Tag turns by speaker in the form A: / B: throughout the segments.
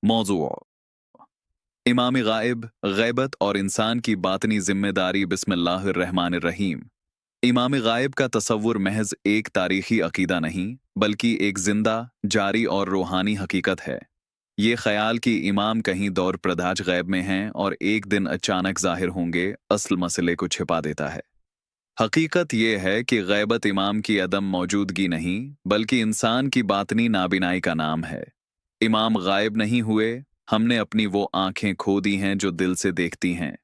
A: मौजू इमाम गायब गैबत और इंसान की बातनी जिम्मेदारी बिस्मिल्लाहिर्रहमानिर्रहीम। इमाम गायब का तसव्वुर महज एक तारीखी अकीदा नहीं बल्कि एक जिंदा, जारी और रूहानी हकीकत है। ये ख्याल कि इमाम कहीं दौर प्रदाज गैब में हैं और एक दिन अचानक जाहिर होंगे, असल मसले को छिपा देता है। हकीकत ये है कि गैबत इमाम की अदम मौजूदगी नहीं बल्कि इंसान की बातनी नाबिनाई का नाम है। इमाम गायब नहीं हुए, हमने अपनी वो आंखें खो दी हैं जो दिल से देखती हैं।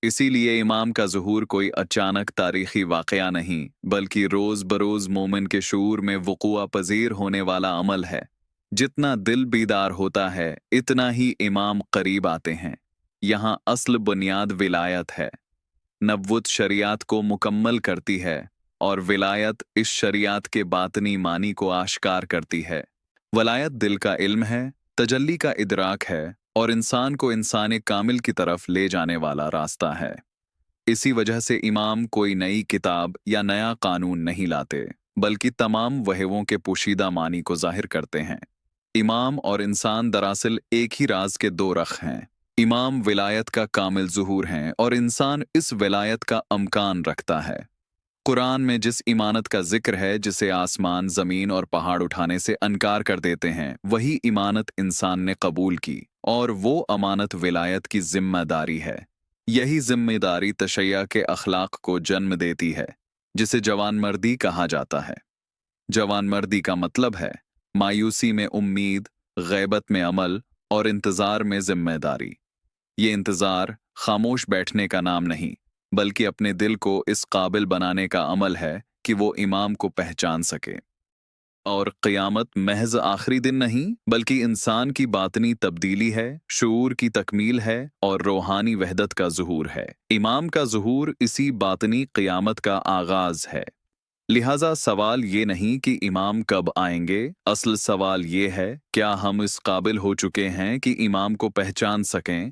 A: इसीलिए इमाम का ज़ुहूर कोई अचानक तारीखी वाक़या नहीं बल्कि रोज़ बरोज़ मोमिन के शूर में वक़ूआ पज़ीर होने वाला अमल है। जितना दिल बीदार होता है इतना ही इमाम करीब आते हैं। यहाँ असल बुनियाद विलायत है। नबुव्वत शरीयत को मुकम्मल करती है और विलायत इस शरीयत के बातनी मानी को आश्कार करती है। वलायत दिल का इल्म है, तजल्ली का इदराक है और इंसान को इंसान कामिल की तरफ ले जाने वाला रास्ता है। इसी वजह से इमाम कोई नई किताब या नया कानून नहीं लाते बल्कि तमाम वहवों के पोशीदा मानी को जाहिर करते हैं। इमाम और इंसान दरअसल एक ही राज के दो रख हैं। इमाम विलायत का कामिल ज़ुहूर हैं और इंसान इस विलायत का अमकान रखता है। कुरान में जिस इमानत का जिक्र है जिसे आसमान, ज़मीन और पहाड़ उठाने से अनकार कर देते हैं, वही इमानत इंसान ने कबूल की और वो अमानत विलायत की जिम्मेदारी है। यही जिम्मेदारी तशय्या के अखलाक को जन्म देती है, जिसे जवानमर्दी कहा जाता है। जवानमर्दी का मतलब है मायूसी में उम्मीद, गैबत में अमल और इंतज़ार में जिम्मेदारी। ये इंतज़ार खामोश बैठने का नाम नहीं बल्कि अपने दिल को इस काबिल बनाने का अमल है कि वो इमाम को पहचान सके। और क़यामत महज आखिरी दिन नहीं बल्कि इंसान की बातनी तब्दीली है, शूर की तकमील है और रूहानी वहदत का ज़ुहूर है। इमाम का ज़ुहूर इसी बातनी क़यामत का आगाज़ है। लिहाजा सवाल ये नहीं कि इमाम कब आएंगे, असल सवाल ये है क्या हम इस काबिल हो चुके हैं कि इमाम को पहचान सकें